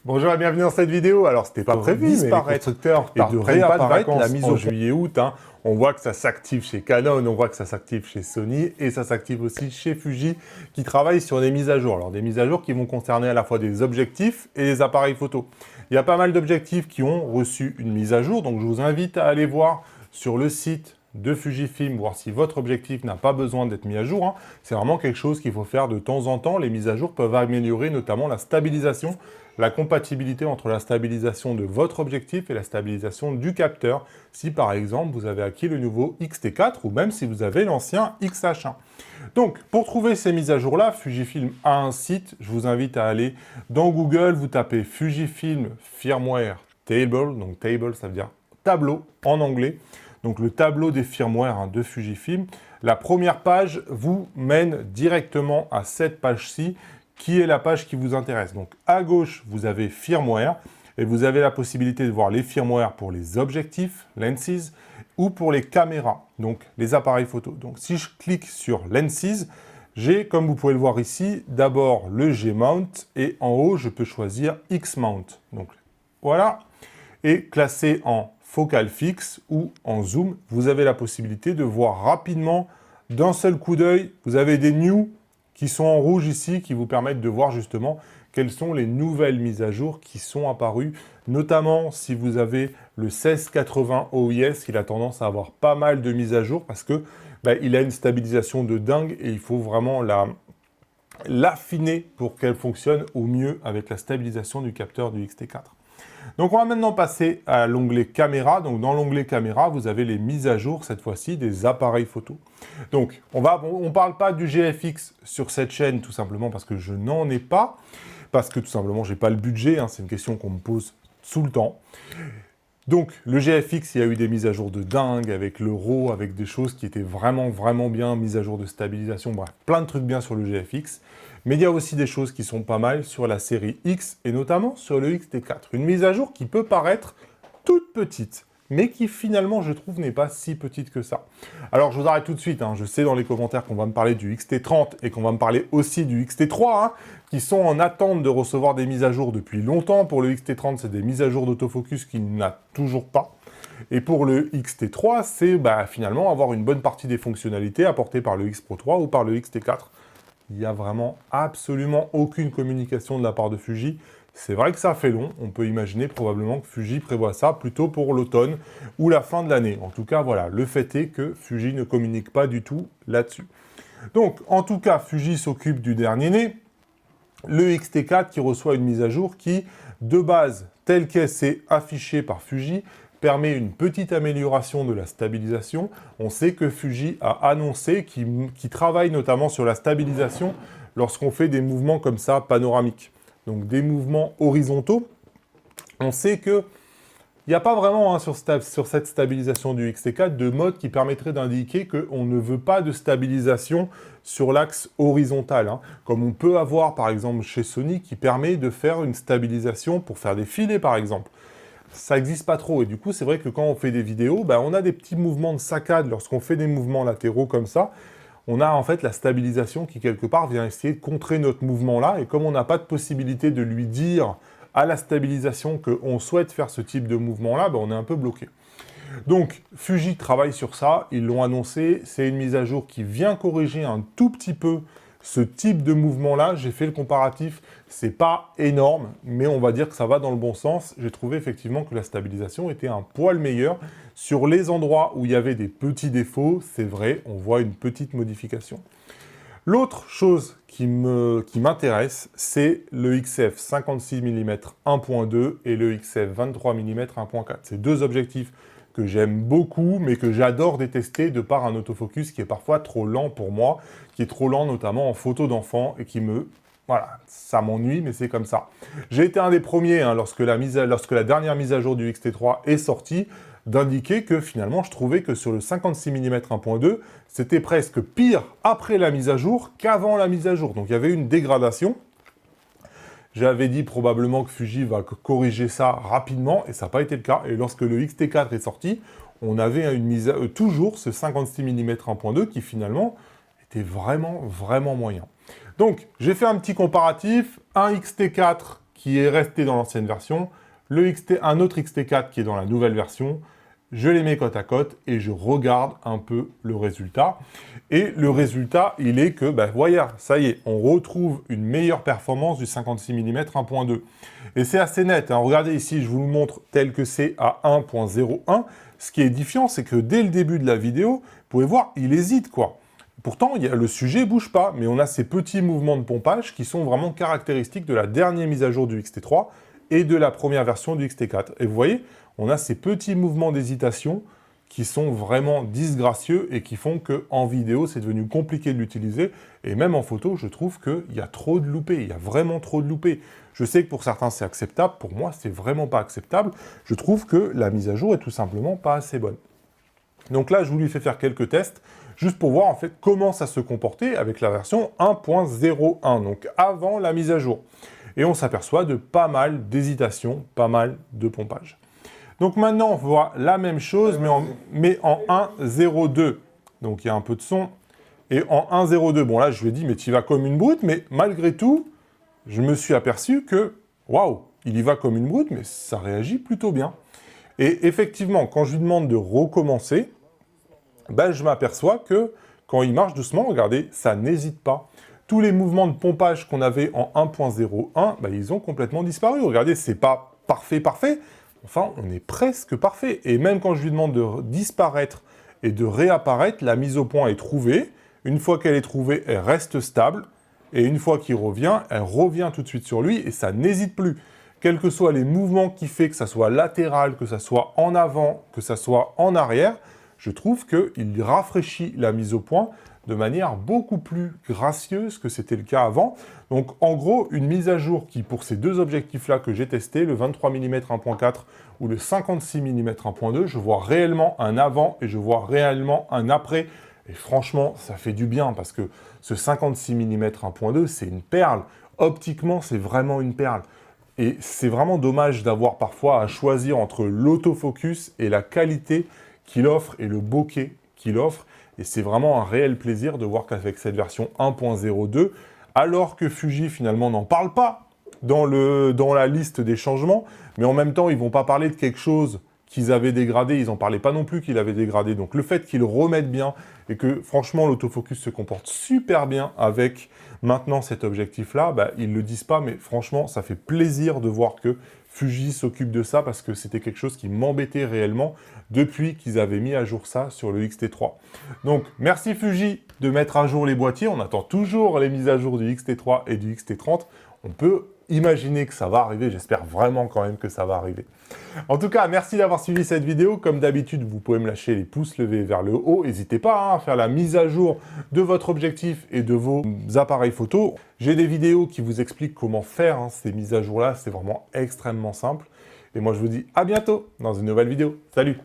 Bonjour et bienvenue dans cette vidéo. Alors, c'était pas prévu, mais les constructeurs et de réapparaître la mise en juillet-août. On voit que ça s'active chez Canon, on voit que ça s'active chez Sony et ça s'active aussi chez Fuji qui travaillent sur des mises à jour. Alors, des mises à jour qui vont concerner à la fois des objectifs et des appareils photo. Il y a pas mal d'objectifs qui ont reçu une mise à jour, donc je vous invite à aller voir sur le site de Fujifilm, voir si votre objectif n'a pas besoin d'être mis à jour. C'est vraiment quelque chose qu'il faut faire de temps en temps. Les mises à jour peuvent améliorer notamment la stabilisation, la compatibilité entre la stabilisation de votre objectif et la stabilisation du capteur, si par exemple vous avez acquis le nouveau X-T4 ou même si vous avez l'ancien XH1. Donc, pour trouver ces mises à jour-là, Fujifilm a un site. Je vous invite à aller dans Google, vous tapez Fujifilm Firmware Table, donc table ça veut dire tableau en anglais. Donc le tableau des firmware de Fujifilm. La première page vous mène directement à cette page-ci, qui est la page qui vous intéresse. Donc à gauche, vous avez firmware, et vous avez la possibilité de voir les firmware pour les objectifs, lenses, ou pour les caméras, donc les appareils photo. Donc si je clique sur lenses, j'ai, comme vous pouvez le voir ici, d'abord le G-mount, et en haut, je peux choisir X-mount. Donc voilà, et classé en focale fixe ou en zoom, vous avez la possibilité de voir rapidement d'un seul coup d'œil. Vous avez des new qui sont en rouge ici, qui vous permettent de voir justement quelles sont les nouvelles mises à jour qui sont apparues, notamment si vous avez le 1680 OIS, il a tendance à avoir pas mal de mises à jour parce que il a une stabilisation de dingue et il faut vraiment l'affiner pour qu'elle fonctionne au mieux avec la stabilisation du capteur du X-T4. Donc on va maintenant passer à l'onglet caméra. Donc dans l'onglet caméra, vous avez les mises à jour, cette fois-ci, des appareils photo. Donc on ne parle pas du GFX sur cette chaîne, tout simplement parce que je n'en ai pas, parce que tout simplement, je n'ai pas le budget, c'est une question qu'on me pose tout le temps. Donc le GFX, il y a eu des mises à jour de dingue, avec le RAW, avec des choses qui étaient vraiment bien, mises à jour de stabilisation, bref, plein de trucs bien sur le GFX. Mais il y a aussi des choses qui sont pas mal sur la série X, et notamment sur le X-T4. Une mise à jour qui peut paraître toute petite, mais qui finalement, je trouve, n'est pas si petite que ça. Alors, je vous arrête tout de suite, je sais dans les commentaires qu'on va me parler du X-T30 et qu'on va me parler aussi du X-T3, qui sont en attente de recevoir des mises à jour depuis longtemps. Pour le X-T30, c'est des mises à jour d'autofocus qu'il n'a toujours pas. Et pour le X-T3, c'est finalement avoir une bonne partie des fonctionnalités apportées par le X Pro 3 ou par le X-T4. Il n'y a vraiment absolument aucune communication de la part de Fuji. C'est vrai que ça fait long, on peut imaginer probablement que Fuji prévoit ça plutôt pour l'automne ou la fin de l'année. En tout cas, voilà, le fait est que Fuji ne communique pas du tout là-dessus. Donc, en tout cas, Fuji s'occupe du dernier né, le X-T4 qui reçoit une mise à jour qui, de base, telle qu'elle s'est affichée par Fuji, permet une petite amélioration de la stabilisation. On sait que Fuji a annoncé qu'il travaille notamment sur la stabilisation lorsqu'on fait des mouvements comme ça, panoramiques. Donc des mouvements horizontaux. On sait qu'il n'y a pas vraiment sur cette stabilisation du X-T4 de mode qui permettrait d'indiquer qu'on ne veut pas de stabilisation sur l'axe horizontal, comme on peut avoir par exemple chez Sony qui permet de faire une stabilisation pour faire des filets par exemple. Ça n'existe pas trop, et du coup, c'est vrai que quand on fait des vidéos, on a des petits mouvements de saccade lorsqu'on fait des mouvements latéraux comme ça. On a en fait la stabilisation qui, quelque part, vient essayer de contrer notre mouvement-là, et comme on n'a pas de possibilité de lui dire à la stabilisation qu'on souhaite faire ce type de mouvement-là, on est un peu bloqué. Donc, Fuji travaille sur ça, ils l'ont annoncé, c'est une mise à jour qui vient corriger un tout petit peu ce type de mouvement-là. J'ai fait le comparatif, c'est pas énorme, mais on va dire que ça va dans le bon sens. J'ai trouvé effectivement que la stabilisation était un poil meilleure. Sur les endroits où il y avait des petits défauts, c'est vrai, on voit une petite modification. L'autre chose qui m'intéresse, c'est le XF 56 mm 1.2 et le XF 23 mm 1.4. C'est deux objectifs que j'aime beaucoup, mais que j'adore détester de par un autofocus qui est parfois trop lent pour moi, qui est trop lent notamment en photo d'enfant et qui me... Voilà, ça m'ennuie, mais c'est comme ça. J'ai été un des premiers, lorsque la dernière mise à jour du X-T3 est sortie, d'indiquer que finalement, je trouvais que sur le 56 mm 1.2, c'était presque pire après la mise à jour qu'avant la mise à jour. Donc il y avait une dégradation. J'avais dit probablement que Fuji va corriger ça rapidement, et ça n'a pas été le cas. Et lorsque le X-T4 est sorti, on avait toujours ce 56 mm 1.2 qui finalement était vraiment moyen. Donc, j'ai fait un petit comparatif, un X-T4 qui est resté dans l'ancienne version, un autre XT4 qui est dans la nouvelle version. Je les mets côte à côte et je regarde un peu le résultat. Et le résultat, il est que, voyez, ça y est, on retrouve une meilleure performance du 56 mm 1.2. Et c'est assez net, hein. Regardez ici, je vous le montre tel que c'est à 1.01. Ce qui est édifiant, c'est que dès le début de la vidéo, vous pouvez voir, il hésite, quoi. Pourtant, le sujet ne bouge pas, mais on a ces petits mouvements de pompage qui sont vraiment caractéristiques de la dernière mise à jour du XT3 et de la première version du XT4. Et vous voyez, on a ces petits mouvements d'hésitation qui sont vraiment disgracieux et qui font qu'en vidéo, c'est devenu compliqué de l'utiliser. Et même en photo, je trouve qu'il y a trop de loupés, il y a vraiment trop de loupés. Je sais que pour certains, c'est acceptable. Pour moi, c'est vraiment pas acceptable. Je trouve que la mise à jour est tout simplement pas assez bonne. Donc là, je vous lui fais faire quelques tests, juste pour voir en fait comment ça se comportait avec la version 1.01, donc avant la mise à jour. Et on s'aperçoit de pas mal d'hésitation, pas mal de pompage. Donc maintenant, on voit la même chose, mais en 1.02. Donc il y a un peu de son. Et en 1.02, bon là, je lui ai dit, mais tu y vas comme une brute, mais malgré tout, je me suis aperçu que, waouh, il y va comme une brute, mais ça réagit plutôt bien. Et effectivement, quand je lui demande de recommencer, je m'aperçois que quand il marche doucement, regardez, ça n'hésite pas. Tous les mouvements de pompage qu'on avait en 1.01, ils ont complètement disparu. Regardez, c'est pas parfait, enfin, on est presque parfait. Et même quand je lui demande de disparaître et de réapparaître, la mise au point est trouvée. Une fois qu'elle est trouvée, elle reste stable. Et une fois qu'il revient, elle revient tout de suite sur lui et ça n'hésite plus. Quels que soient les mouvements qu'il fait, que ça soit latéral, que ça soit en avant, que ça soit en arrière, je trouve qu'il rafraîchit la mise au point de manière beaucoup plus gracieuse que c'était le cas avant. Donc en gros, une mise à jour qui, pour ces deux objectifs-là que j'ai testés, le 23 mm 1.4 ou le 56 mm 1.2, je vois réellement un avant et je vois réellement un après. Et franchement, ça fait du bien parce que ce 56 mm 1.2, c'est une perle. Optiquement, c'est vraiment une perle. Et c'est vraiment dommage d'avoir parfois à choisir entre l'autofocus et la qualité qu'il offre et le bokeh qu'il offre. Et c'est vraiment un réel plaisir de voir qu'avec cette version 1.02, alors que Fuji finalement n'en parle pas dans la liste des changements, mais en même temps, ils ne vont pas parler de quelque chose qu'ils avaient dégradé, ils n'en parlaient pas non plus qu'ils avaient dégradé. Donc le fait qu'ils remettent bien et que franchement l'autofocus se comporte super bien avec maintenant cet objectif-là, ils ne le disent pas, mais franchement ça fait plaisir de voir que Fuji s'occupe de ça parce que c'était quelque chose qui m'embêtait réellement depuis qu'ils avaient mis à jour ça sur le XT3. Donc merci Fuji de mettre à jour les boîtiers, on attend toujours les mises à jour du XT3 et du XT30, on peut imaginer que ça va arriver, j'espère vraiment quand même que ça va arriver. En tout cas, merci d'avoir suivi cette vidéo. Comme d'habitude, vous pouvez me lâcher les pouces levés vers le haut. N'hésitez pas à faire la mise à jour de votre objectif et de vos appareils photo. J'ai des vidéos qui vous expliquent comment faire ces mises à jour-là. C'est vraiment extrêmement simple. Et moi, je vous dis à bientôt dans une nouvelle vidéo. Salut!